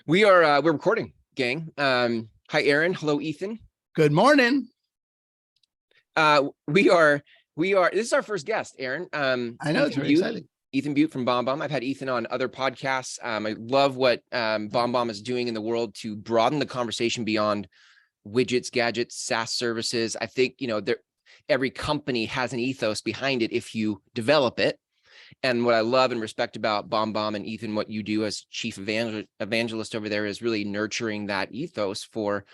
We're recording, gang. Hi, Aaron. Hello, Ethan. Good morning. We are. This is our first guest, Aaron. I know, it's very exciting. Ethan Beute from BombBomb. I've had Ethan on other podcasts. I love what BombBomb is doing in the world to broaden the conversation beyond widgets, gadgets, SaaS services. I think every company has an ethos behind it if you develop it. And what I love and respect about BombBomb and Ethan, what you do as Chief Evangelist over there, is really nurturing that ethos for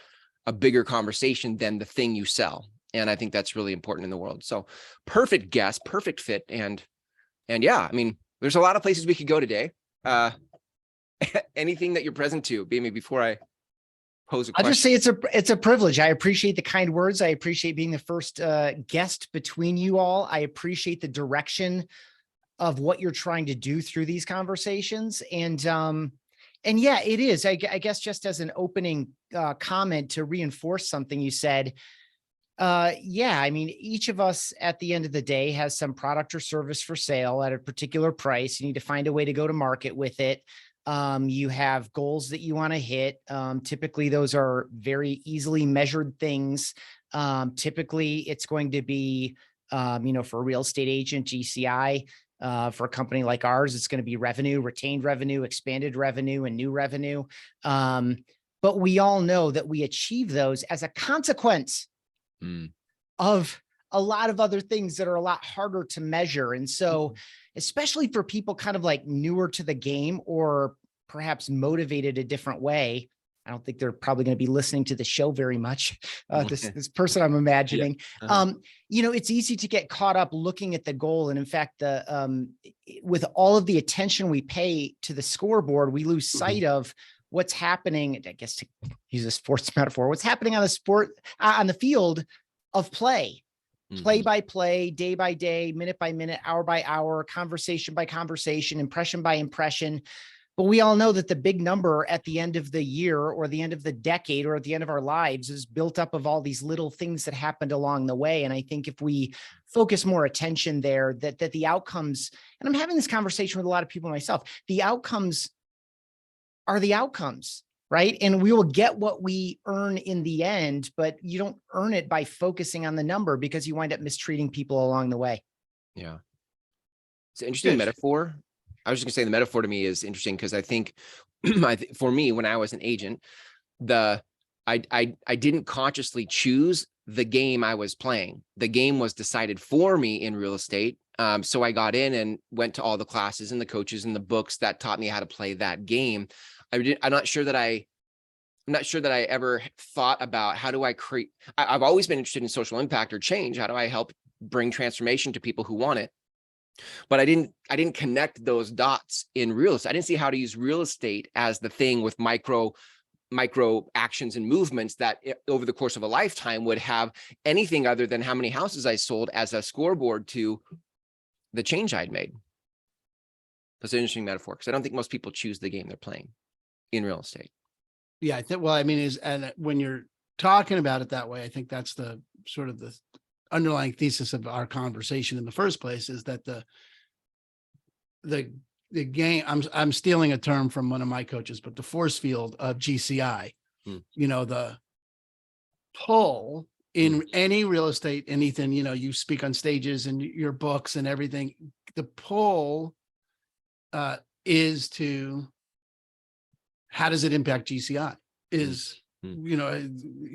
a bigger conversation than the thing you sell. And I think that's really important in the world. So perfect guest, perfect fit. And yeah, I mean, there's a lot of places we could go today. Anything that you're present to, maybe before I pose a question. I'll just say it's a privilege. I appreciate the kind words. I appreciate being the first guest between you all. I appreciate the direction of what you're trying to do through these conversations. And yeah, it is, I guess, just as an opening comment to reinforce something you said. Yeah, I mean, each of us at the end of the day has some product or service for sale at a particular price. You need to find a way to go to market with it. You have goals that you want to hit. Typically, those are very easily measured things. Typically, it's going to be, for a real estate agent, GCI. For a company like ours, it's going to be revenue, retained revenue, expanded revenue, and new revenue. But we all know that we achieve those as a consequence of a lot of other things that are a lot harder to measure. And so, especially for people kind of like newer to the game or perhaps motivated a different way, I don't think they're probably going to be listening to the show very much. This person I'm imagining, yeah. It's easy to get caught up looking at the goal. And in fact, with all of the attention we pay to the scoreboard, we lose sight of what's happening. I guess to use a sports metaphor, what's happening on the field of play, play by play, day by day, minute by minute, hour by hour, conversation by conversation, impression by impression. But we all know that the big number at the end of the year or the end of the decade or at the end of our lives is built up of all these little things that happened along the way. And I think if we focus more attention there, that the outcomes, and I'm having this conversation with a lot of people myself, the outcomes are the outcomes, right? And we will get what we earn in the end, but you don't earn it by focusing on the number because you wind up mistreating people along the way. Yeah. It's an interesting metaphor. I was just gonna say the metaphor to me is interesting because I think for me, when I was an agent, I didn't consciously choose the game I was playing. The game was decided for me in real estate. So I got in and went to all the classes and the coaches and the books that taught me how to play that game. I'm not sure that I ever thought about how do I create. I've always been interested in social impact or change. How do I help bring transformation to people who want it? But I didn't connect those dots in real estate. I didn't see how to use real estate as the thing with micro actions and movements that over the course of a lifetime would have anything other than how many houses I sold as a scoreboard to the change I'd made. That's an interesting metaphor because I don't think most people choose the game they're playing in real estate. Yeah, I think, well, I mean, and when you're talking about it that way, I think that's the sort of the underlying thesis of our conversation in the first place is that the game, I'm stealing a term from one of my coaches, but the force field of GCI, the pull in any real estate, and Ethan, you speak on stages and your books and everything, the pull is to how does it impact GCI is your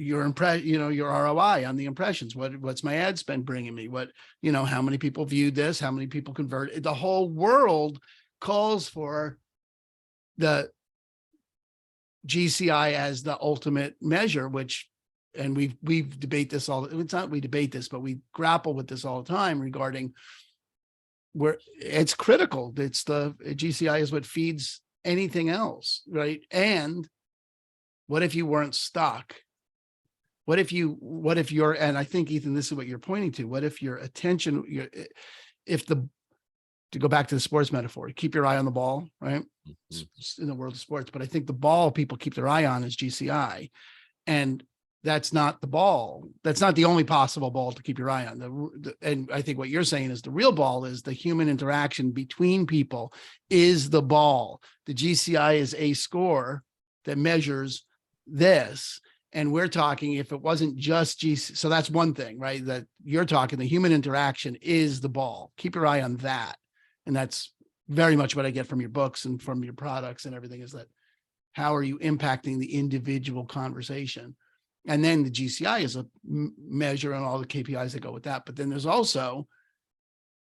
your ROI on the impressions. What's my ad spend bringing me? How many people viewed this? How many people converted? The whole world calls for the GCI as the ultimate measure, and we debate this it's not we debate this, but we grapple with this all the time regarding where it's critical. It's the GCI is what feeds anything else, right? And what if you weren't stuck? What if you're, and I think, Ethan, this is what you're pointing to. What if your attention, to go back to the sports metaphor, keep your eye on the ball, right? In the world of sports. But I think the ball people keep their eye on is GCI. And that's not the ball. That's not the only possible ball to keep your eye on. And I think what you're saying is the real ball is the human interaction between people is the ball. The GCI is a score, that measures this. And we're talking, if it wasn't just GC, so that's one thing, right? That you're talking, the human interaction is the ball. Keep your eye on that. And that's very much what I get from your books and from your products and everything, is that how are you impacting the individual conversation? And then the GCI is a measure and all the KPIs that go with that. But then there's also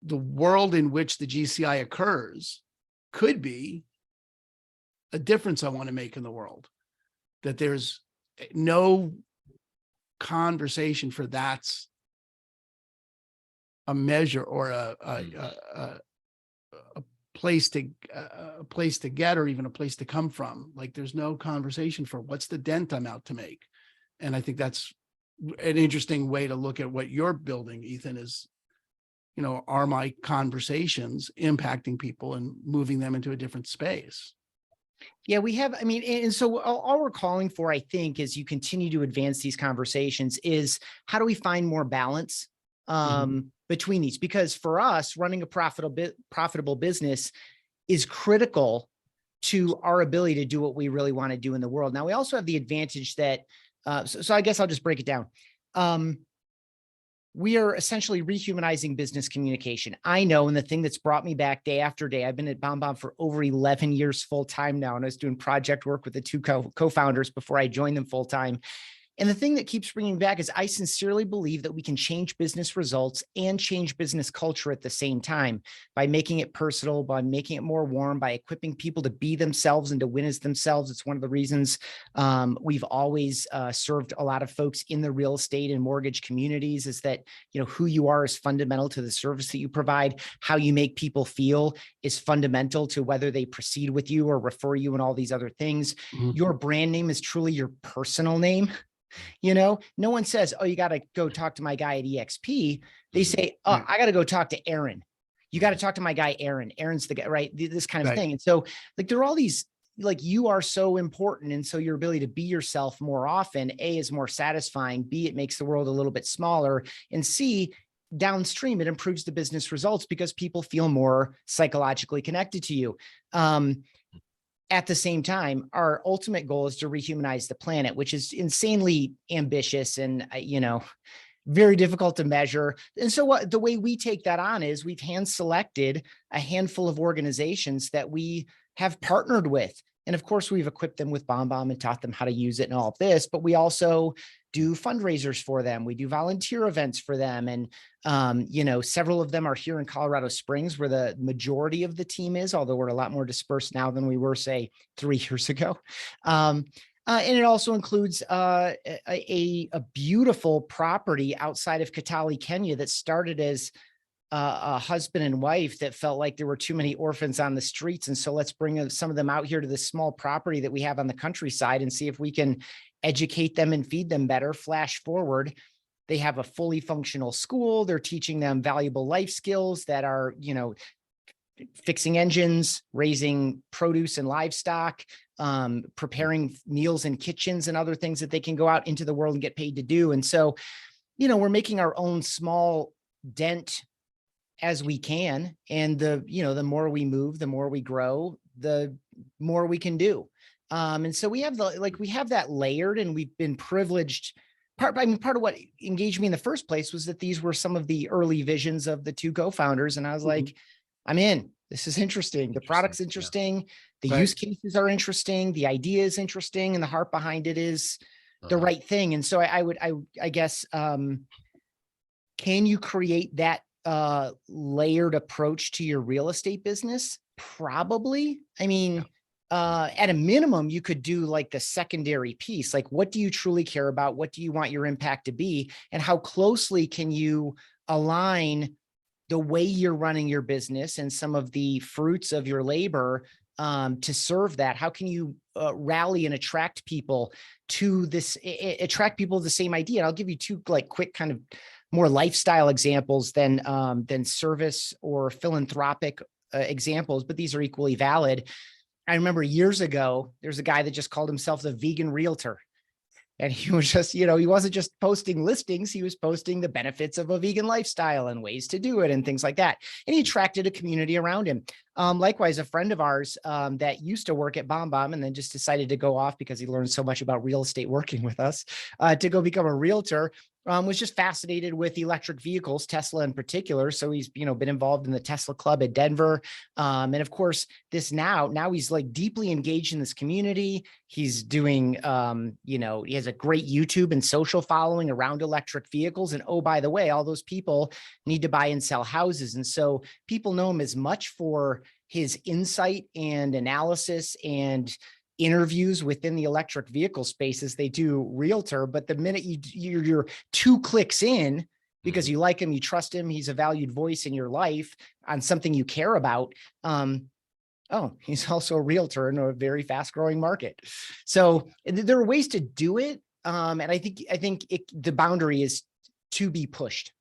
the world in which the GCI occurs could be a difference I want to make in the world, that there's no conversation for that's a measure or a place to get, or even a place to come from. Like there's no conversation for what's the dent I'm out to make. And I think that's an interesting way to look at what you're building, Ethan, is, are my conversations impacting people and moving them into a different space? Yeah, we have, and so all we're calling for, I think, as you continue to advance these conversations, is how do we find more balance between these? Because for us, running a profitable business is critical to our ability to do what we really want to do in the world. Now, we also have the advantage that, so I guess I'll just break it down. We are essentially rehumanizing business communication. I know, and the thing that's brought me back day after day, I've been at BombBomb for over 11 years full-time now, and I was doing project work with the two co-founders before I joined them full-time. And the thing that keeps bringing back is I sincerely believe that we can change business results and change business culture at the same time by making it personal, by making it more warm, by equipping people to be themselves and to win as themselves. It's one of the reasons we've always served a lot of folks in the real estate and mortgage communities, is that, who you are is fundamental to the service that you provide. How you make people feel is fundamental to whether they proceed with you or refer you and all these other things. Your brand name is truly your personal name. No one says, oh, you got to go talk to my guy at EXP. They say, oh, I got to go talk to Aaron. You got to talk to my guy, Aaron. Aaron's the guy, right? This kind of thing. And so like, there are all these, like, you are so important. And so your ability to be yourself more often, A, is more satisfying. B, it makes the world a little bit smaller. And C, downstream, it improves the business results because people feel more psychologically connected to you. At the same time, our ultimate goal is to rehumanize the planet, which is insanely ambitious and, very difficult to measure. And so the way we take that on is we've hand selected a handful of organizations that we have partnered with. And of course, we've equipped them with BombBomb and taught them how to use it and all of this, but we also do fundraisers for them. We do volunteer events for them. And, several of them are here in Colorado Springs, where the majority of the team is, although we're a lot more dispersed now than we were, say, 3 years ago. And it also includes a beautiful property outside of Kitale, Kenya, that started as a husband and wife that felt like there were too many orphans on the streets. And so let's bring some of them out here to this small property that we have on the countryside and see if we can educate them and feed them better. Flash forward, they have a fully functional school. They're teaching them valuable life skills that are, fixing engines, raising produce and livestock, preparing meals in kitchens and other things that they can go out into the world and get paid to do. And so, we're making our own small dent as we can. And the more we move, the more we grow, the more we can do. And so we have that layered, and we've been privileged. Part of what engaged me in the first place was that these were some of the early visions of the two co-founders. And I was like, I'm in. This is interesting. The product's interesting. The use cases are interesting. The idea is interesting. And the heart behind it is the right thing. And so I guess, can you create that layered approach to your real estate business? Probably. At a minimum, you could do like the secondary piece. Like, what do you truly care about? What do you want your impact to be? And how closely can you align the way you're running your business and some of the fruits of your labor to serve that? How can you rally and attract people to this, attract people to the same idea? And I'll give you 2 like quick kind of more lifestyle examples than service or philanthropic examples, but these are equally valid. I remember years ago, there's a guy that just called himself the vegan realtor. And he was just, he wasn't just posting listings. He was posting the benefits of a vegan lifestyle and ways to do it and things like that. And he attracted a community around him. Likewise, a friend of ours that used to work at BombBomb and then just decided to go off because he learned so much about real estate working with us to go become a realtor. Was just fascinated with electric vehicles, Tesla in particular. So he's, been involved in the Tesla Club at Denver. And of course, now he's like deeply engaged in this community. He's doing, he has a great YouTube and social following around electric vehicles. And oh, by the way, all those people need to buy and sell houses. And so people know him as much for his insight and analysis and interviews within the electric vehicle space as they do realtor. But the minute you're 2 clicks in, because you like him, you trust him, he's a valued voice in your life on something you care about. He's also a realtor in a very fast growing market. So there are ways to do it. And I think the boundary is to be pushed.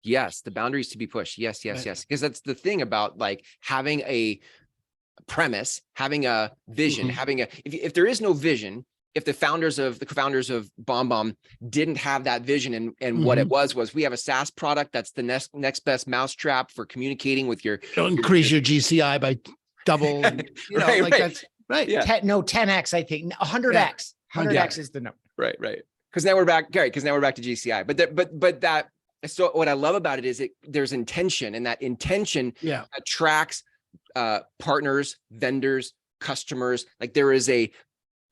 Yes. The boundaries to be pushed. Yes. Because that's the thing about like having a premise, having a vision, if there is no vision, if the founders of BombBomb didn't have that vision and what it was we have a SaaS product that's the next best mousetrap for communicating with your. Don't increase your GCI by double. Right. That's right. Yeah. 10x, I think 100x. 100x is the number. Right. Because now we're back, Gary. Because now we're back to GCI. But that. So what I love about it is there's intention, and that intention attracts partners, vendors, customers. Like there is a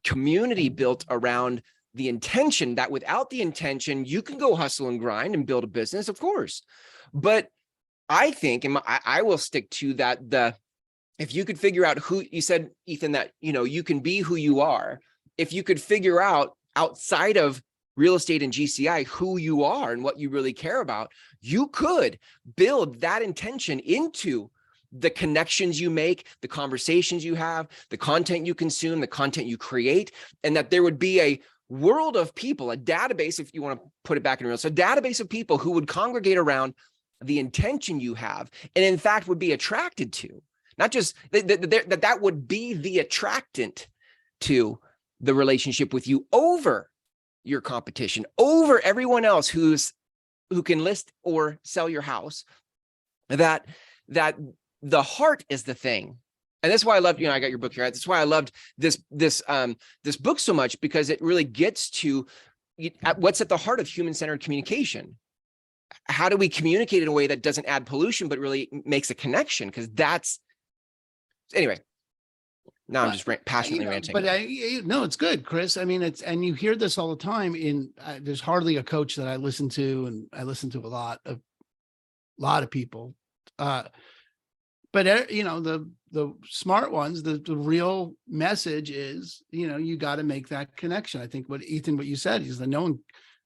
community built around the intention that without the intention, you can go hustle and grind and build a business, of course. But I think, and I will stick to that, if you could figure out who, you said, Ethan, that, you can be who you are. If you could figure out outside of real estate and GCI, who you are and what you really care about, you could build that intention into the connections you make, the conversations you have, the content you consume, the content you create, and that there would be a world of people, a database, if you want to put it back in real, so a database of people who would congregate around the intention you have, and in fact would be attracted to, not just that would be the attractant to the relationship with you over your competition, over everyone else who can list or sell your house, that the heart is the thing. And that's why I loved, I got your book here. That's why I loved this book so much, because it really gets to what's at the heart of human-centered communication. How do we communicate in a way that doesn't add pollution, but really makes a connection? Because anyway, now I'm just passionately ranting. But no, it's good, Chris. I mean, and you hear this all the time there's hardly a coach that I listen to, and I listen to a lot of people. But the smart ones, the real message is, you got to make that connection. I think what you said is that no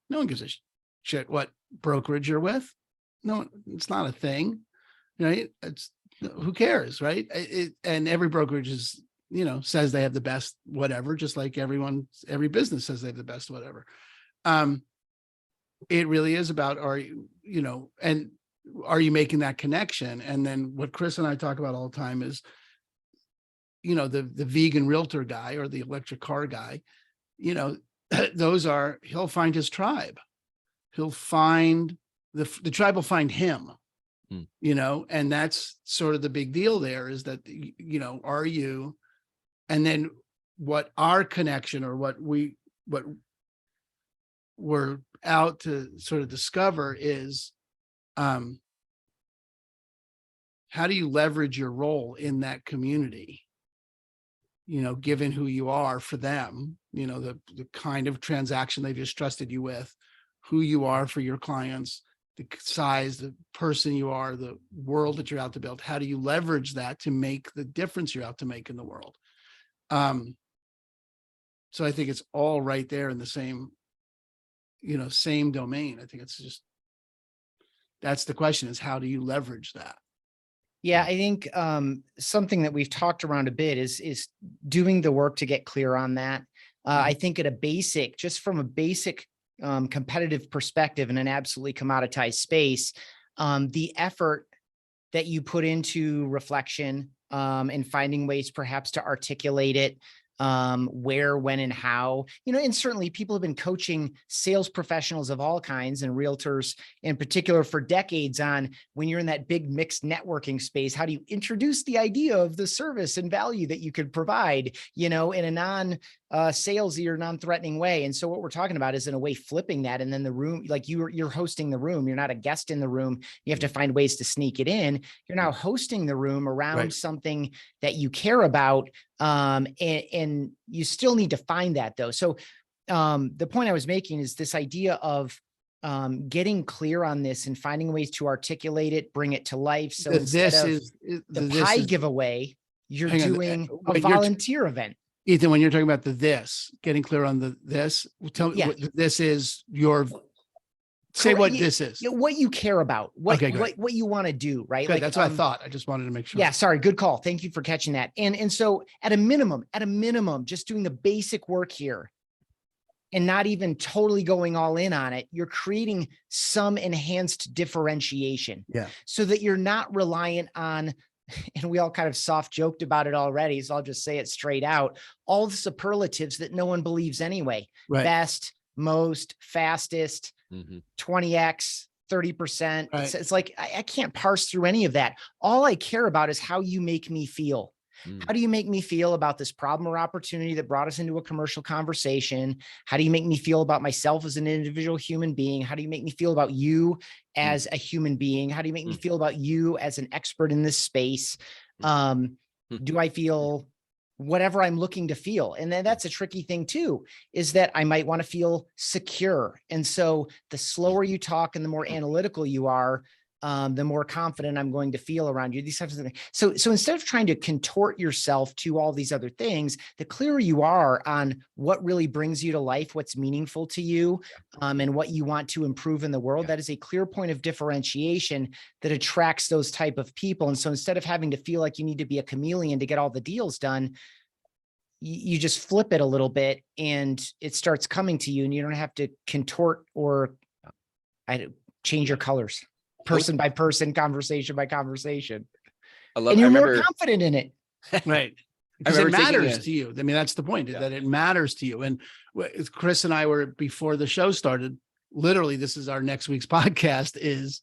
one gives a shit what brokerage you're with. No, it's not a thing, right? Who cares, right? And every brokerage is, says they have the best whatever, just like every business says they have the best whatever. It really is about, are you making that connection? And then what Chris and I talk about all the time is, the vegan realtor guy or the electric car guy, he'll find his tribe. He'll find the tribe will find him, and that's sort of the big deal there, is that, are you, and then what our connection, or what we're out to sort of discover is, how do you leverage your role in that community? Given who you are for them, the kind of transaction they've just trusted you with, who you are for your clients, the size, the person you are, the world that you're out to build. How do you leverage that to make the difference you're out to make in the world? So I think it's all right there in the same domain. I think it's just, that's the question, is how do you leverage that? Yeah, I think something that we've talked around a bit is doing the work to get clear on that. I think just from a basic competitive perspective in an absolutely commoditized space, the effort that you put into reflection and finding ways perhaps to articulate it where, when, and how, and certainly people have been coaching sales professionals of all kinds and realtors in particular for decades on when you're in that big mixed networking space, how do you introduce the idea of the service and value that you could provide, in a salesy or non-threatening way. And so what we're talking about is in a way flipping that. And then the room, like you're hosting the room, you're not a guest in the room. You have to find ways to sneak it in. You're now hosting the room around something that you care about. And you still need to find that though. So the point I was making is this idea of getting clear on this and finding ways to articulate it, bring it to life. So instead of the pie giveaway, you're doing a volunteer event. Ethan, when you're talking about getting clear on this, tell me what this is say what this is. What you care about, what you want to do, right? Good, like, that's what I thought. I just wanted to make sure. Yeah, sorry. Good call. Thank you for catching that. And so at a minimum, just doing the basic work here and not even totally going all in on it, you're creating some enhanced differentiation. Yeah. So that you're not reliant on, and we all kind of soft joked about it already, so I'll just say it straight out, all the superlatives that no one believes anyway. Right. Best, most, fastest, 20x, 30%. Right. It's like, I can't parse through any of that. All I care about is how you make me feel. How do you make me feel about this problem or opportunity that brought us into a commercial conversation? How do you make me feel about myself as an individual human being? How do you make me feel about you as a human being? How do you make me feel about you as an expert in this space? Do I feel whatever I'm looking to feel? And then that's a tricky thing too, is that I might want to feel secure. And so the slower you talk and the more analytical you are, the more confident I'm going to feel around you. These types of things. So instead of trying to contort yourself to all these other things, the clearer you are on what really brings you to life, what's meaningful to you, and what you want to improve in the world, that is a clear point of differentiation that attracts those type of people. And so instead of having to feel like you need to be a chameleon to get all the deals done, you just flip it a little bit and it starts coming to you, and you don't have to contort or change your colors. Person by person, conversation by conversation. And you're more confident in it. Right. Because it matters to you. I mean, that's the point, that it matters to you. And Chris and I were, before the show started, literally, this is our next week's podcast, is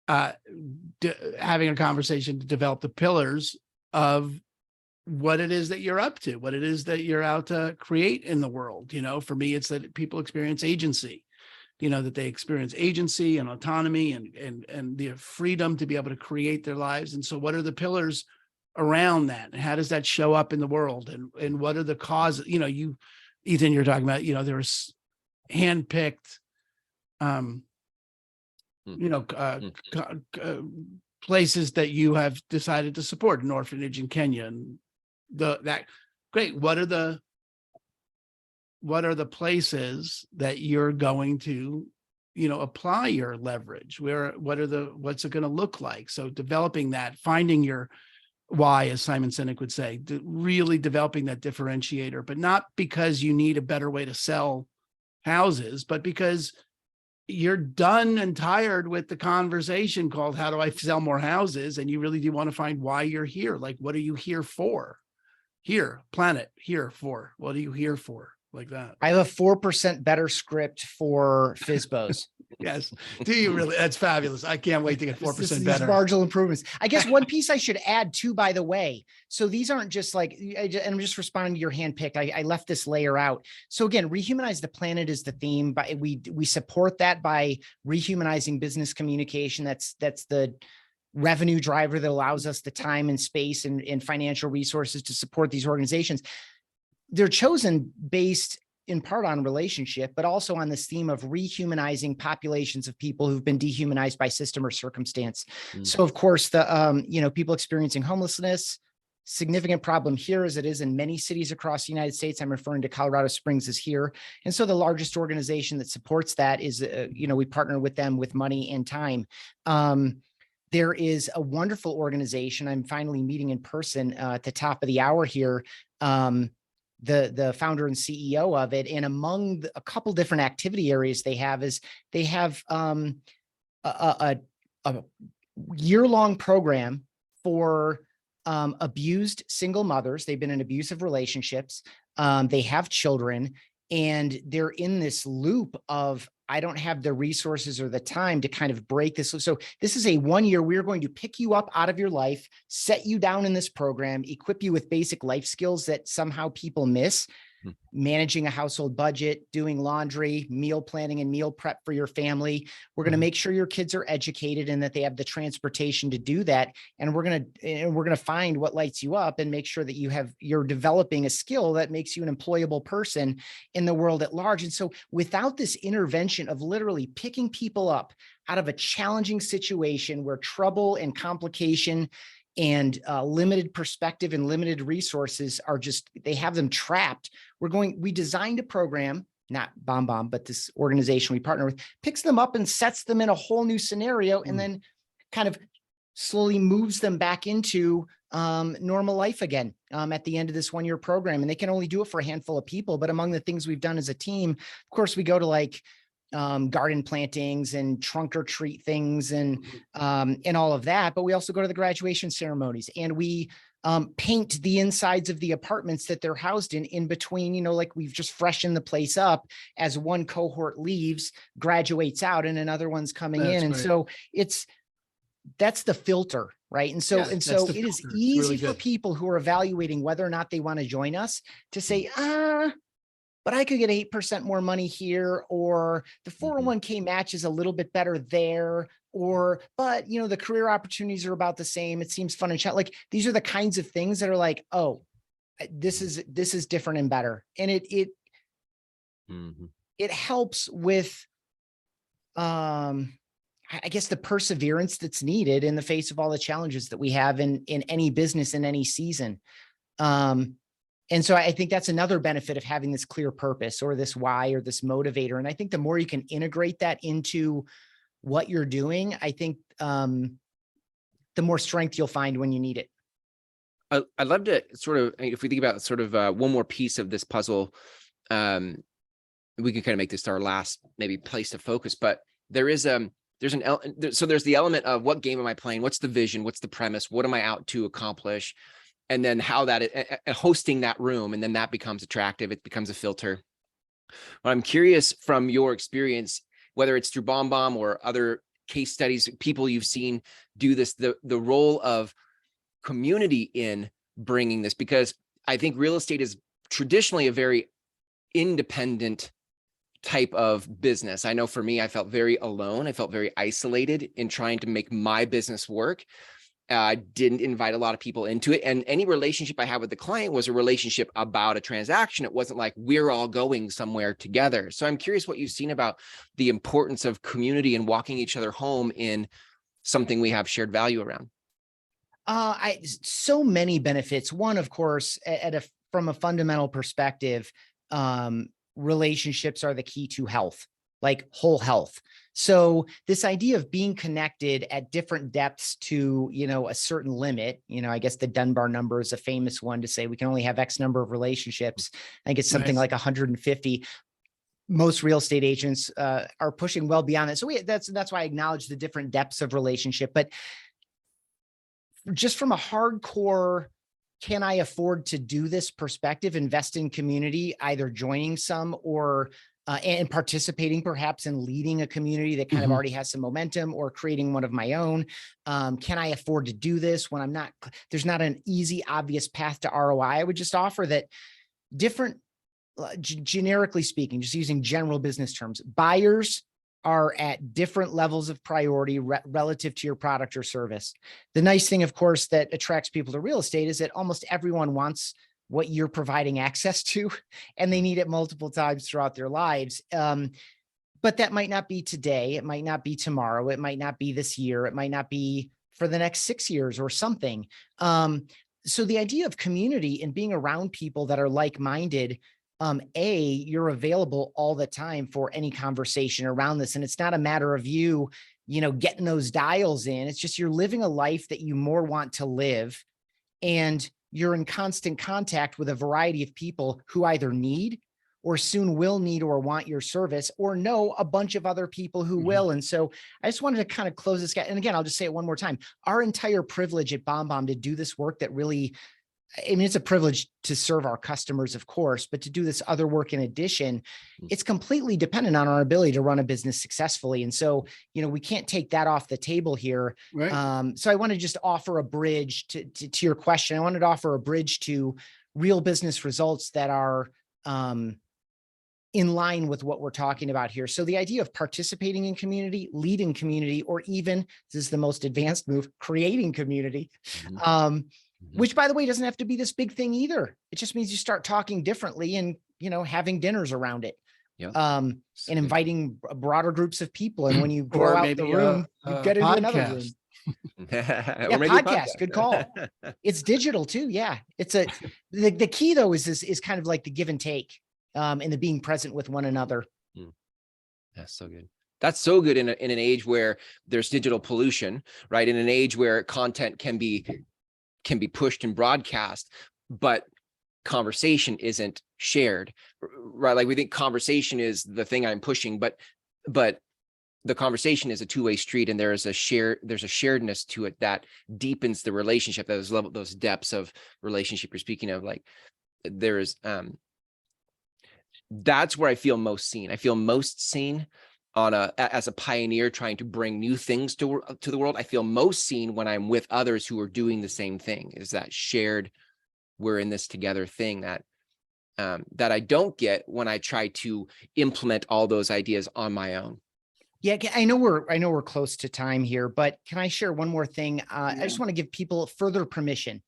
having a conversation to develop the pillars of what it is that you're up to, what it is that you're out to create in the world. For me, it's that people experience agency. That they experience agency and autonomy and the freedom to be able to create their lives. And so what are the pillars around that? And how does that show up in the world? And what are the causes? Ethan, you're talking about, there's handpicked, places that you have decided to support, an orphanage in Kenya. And great. What are the places that you're going to, apply your leverage? What's it going to look like? So developing that, finding your why, as Simon Sinek would say, really developing that differentiator, but not because you need a better way to sell houses, but because you're done and tired with the conversation called, how do I sell more houses? And you really do want to find why you're here. Like, what are you here for? Here, planet, here for. What are you here for? Like that. I have a 4% better script for FSBOs. Yes. Do you really? That's fabulous. I can't wait to get 4% better. These marginal improvements. I guess one piece I should add too, by the way. So these aren't just like, and I'm just responding to your handpick. I left this layer out. So again, rehumanize the planet is the theme, but we support that by rehumanizing business communication. That's the revenue driver that allows us the time and space and financial resources to support these organizations. They're chosen based in part on relationship, but also on this theme of rehumanizing populations of people who've been dehumanized by system or circumstance. So of course, the people experiencing homelessness, significant problem here as it is in many cities across the United States. I'm referring to Colorado Springs is here. And so the largest organization that supports that is, we partner with them with money and time. There is a wonderful organization I'm finally meeting in person at the top of the hour here. The founder and CEO of it. And among a couple different activity areas they have a year-long program for abused single mothers. They've been in abusive relationships. They have children, and they're in this loop of, I don't have the resources or the time to kind of break this. So this is a 1 year, we're going to pick you up out of your life, set you down in this program, equip you with basic life skills that somehow people miss. Managing a household budget, doing laundry, meal planning and meal prep for your family. We're going to make sure your kids are educated and that they have the transportation to do that. And we're going to find what lights you up and make sure that you're developing a skill that makes you an employable person in the world at large. And so without this intervention of literally picking people up out of a challenging situation where trouble and complication and limited perspective and limited resources are just, they have them trapped. We designed a program, not BombBomb, but this organization we partner with, picks them up and sets them in a whole new scenario, and then kind of slowly moves them back into normal life again at the end of this 1 year program. And they can only do it for a handful of people. But among the things we've done as a team, of course, we go to like garden plantings and trunk or treat things and all of that. But we also go to the graduation ceremonies, and we paint the insides of the apartments that they're housed in between, like we've just freshened the place up as one cohort leaves, graduates out, and another one's coming in. And so that's the filter, right? And so, it is easy for people who are evaluating whether or not they want to join us to say, but I could get 8% more money here, or the 401k match is a little bit better there, but the career opportunities are about the same. It seems fun and chat. Like, these are the kinds of things that are like, oh, this is different and better. And it helps with, I guess, the perseverance that's needed in the face of all the challenges that we have in any business in any season. And so I think that's another benefit of having this clear purpose or this why or this motivator. And I think the more you can integrate that into what you're doing, I think the more strength you'll find when you need it. I'd love to sort of, if we think about sort of one more piece of this puzzle, we can kind of make this our last maybe place to focus, but there's the element of what game am I playing? What's the vision? What's the premise? What am I out to accomplish? And then how that hosting that room, and then that becomes attractive. It becomes a filter. But I'm curious from your experience, whether it's through BombBomb or other case studies, people you've seen do this, the role of community in bringing this, because I think real estate is traditionally a very independent type of business. I know for me, I felt very alone. I felt very isolated in trying to make my business work. I didn't invite a lot of people into it. And any relationship I had with the client was a relationship about a transaction. It wasn't like we're all going somewhere together. So I'm curious what you've seen about the importance of community and walking each other home in something we have shared value around. So many benefits. One, of course, from a fundamental perspective, relationships are the key to health, like whole health. So this idea of being connected at different depths to, a certain limit, I guess the Dunbar number is a famous one to say we can only have X number of relationships. I think it's something like 150. Most real estate agents are pushing well beyond that. So that's why I acknowledge the different depths of relationship. But just from a hardcore, can I afford to do this perspective, invest in community, either joining some or and participating perhaps in leading a community that kind of already has some momentum, or creating one of my own. Can I afford to do this when there's not an easy, obvious path to ROI? I would just offer that different, generically speaking, just using general business terms, buyers are at different levels of priority relative to your product or service. The nice thing, of course, that attracts people to real estate is that almost everyone wants what you're providing access to, and they need it multiple times throughout their lives. But that might not be today. It might not be tomorrow. It might not be this year. It might not be for the next 6 years or something. So the idea of community and being around people that are like-minded, you're available all the time for any conversation around this. And it's not a matter of you, getting those dials in. It's just you're living a life that you more want to live. And you're in constant contact with a variety of people who either need or soon will need or want your service, or know a bunch of other people who will. And so I just wanted to kind of close this gap. And again, I'll just say it one more time. Our entire privilege at BombBomb to do this work that really, I mean, it's a privilege to serve our customers, of course, but to do this other work in addition, it's completely dependent on our ability to run a business successfully. And so, we can't take that off the table here. Right. So I want to just offer a bridge to your question. I wanted to offer a bridge to real business results that are in line with what we're talking about here. So the idea of participating in community, leading community, or even, this is the most advanced move, creating community, which, by the way, doesn't have to be this big thing either. It just means you start talking differently and, having dinners around it. And inviting broader groups of people. And when you grow out the room, you get into another room. Or maybe podcast. Good call. It's digital too. Yeah. It's the key though is kind of like the give and take, and the being present with one another. That's so good. That's so good in an age where there's digital pollution, right? In an age where content can be pushed and broadcast, but conversation isn't shared, right? Like we think conversation is the thing I'm pushing, but the conversation is a two-way street, and there's a sharedness to it that deepens the relationship. Those depths of relationship you're speaking of, like there's that's where I feel most seen. I feel most seen as a pioneer trying to bring new things to the world. I feel most seen when I'm with others who are doing the same thing. Is that shared, we're in this together thing that I don't get when I try to implement all those ideas on my own. Yeah, I know we're close to time here, but can I share one more thing? I just want to give people further permission.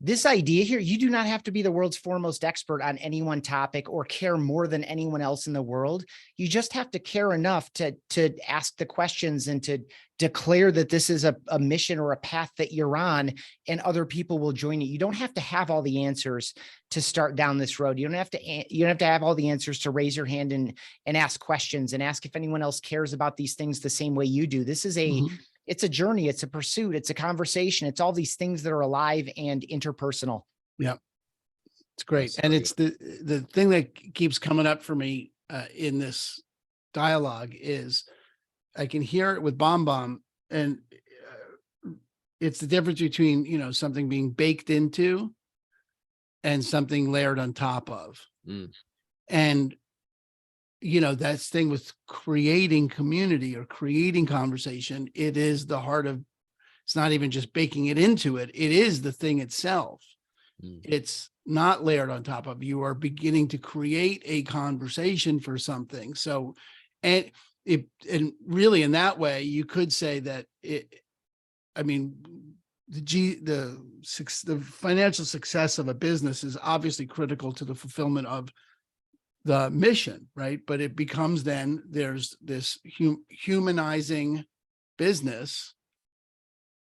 This idea here, you do not have to be the world's foremost expert on any one topic or care more than anyone else in the world. You just have to care enough to ask the questions and to declare that this is a mission or a path that you're on, and other people will join you. You don't have to have all the answers to start down this road. You don't have to have all the answers to raise your hand and ask questions and ask if anyone else cares about these things the same way you do. This is it's a journey, it's a pursuit, it's a conversation. It's all these things that are alive and interpersonal. Yeah, it's great. And it's the thing that keeps coming up for me in this dialogue is I can hear it with BombBomb, and it's the difference between, something being baked into and something layered on top of. And that's thing with creating community or creating conversation. It is the heart of, it's not even just baking it into it. It is the thing itself. It's not layered on top of. You are beginning to create a conversation for something. So, and really in that way, you could say that the financial success of a business is obviously critical to the fulfillment of the mission, right? But it becomes then there's this humanizing business.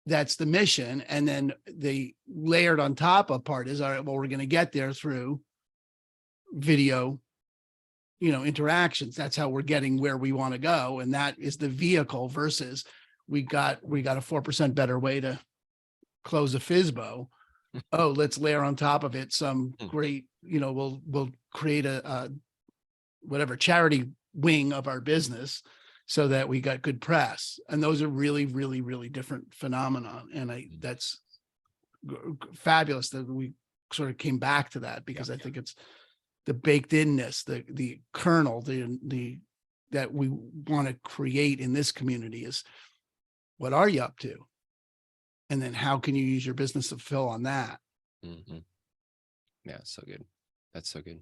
That's the mission. And then the layered on top of part is, all right, well, we're going to get there through video, interactions. That's how we're getting where we want to go. And that is the vehicle versus we got a 4% better way to close a FSBO. Oh, let's layer on top of it some great, we'll create a whatever charity wing of our business so that we got good press. And those are really, really, really different phenomena. And that's fabulous that we sort of came back to that, because I think it's the baked inness, the kernel, the that we want to create in this community is, what are you up to? And then how can you use your business to fill on that? Yeah, so good. That's so good.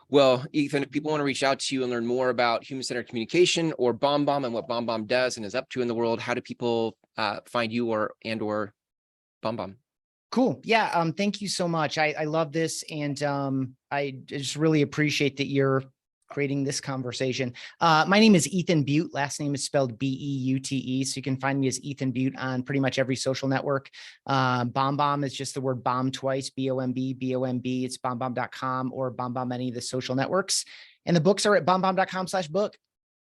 Well, Ethan, if people want to reach out to you and learn more about human-centered communication or BombBomb and what BombBomb does and is up to in the world, how do people find you or BombBomb? Cool. Yeah. Thank you so much. I love this. And I just really appreciate that you're creating this conversation. My name is Ethan Beute. Last name is spelled Beute. So you can find me as Ethan Beute on pretty much every social network. BombBomb is just the word bomb twice, BOMB. It's bombbomb.com or BombBomb any of the social networks. And the books are at bombbomb.com/book.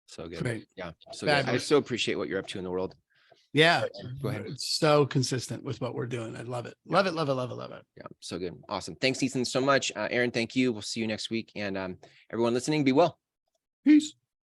So good. Great. Yeah. So good. I so appreciate what you're up to in the world. Yeah. Go ahead. It's so consistent with what we're doing. I love it. Love it. Love it. Love it. Love it. Yeah, so good. Awesome. Thanks, Ethan, so much. Aaron, thank you. We'll see you next week. And everyone listening, be well. Peace.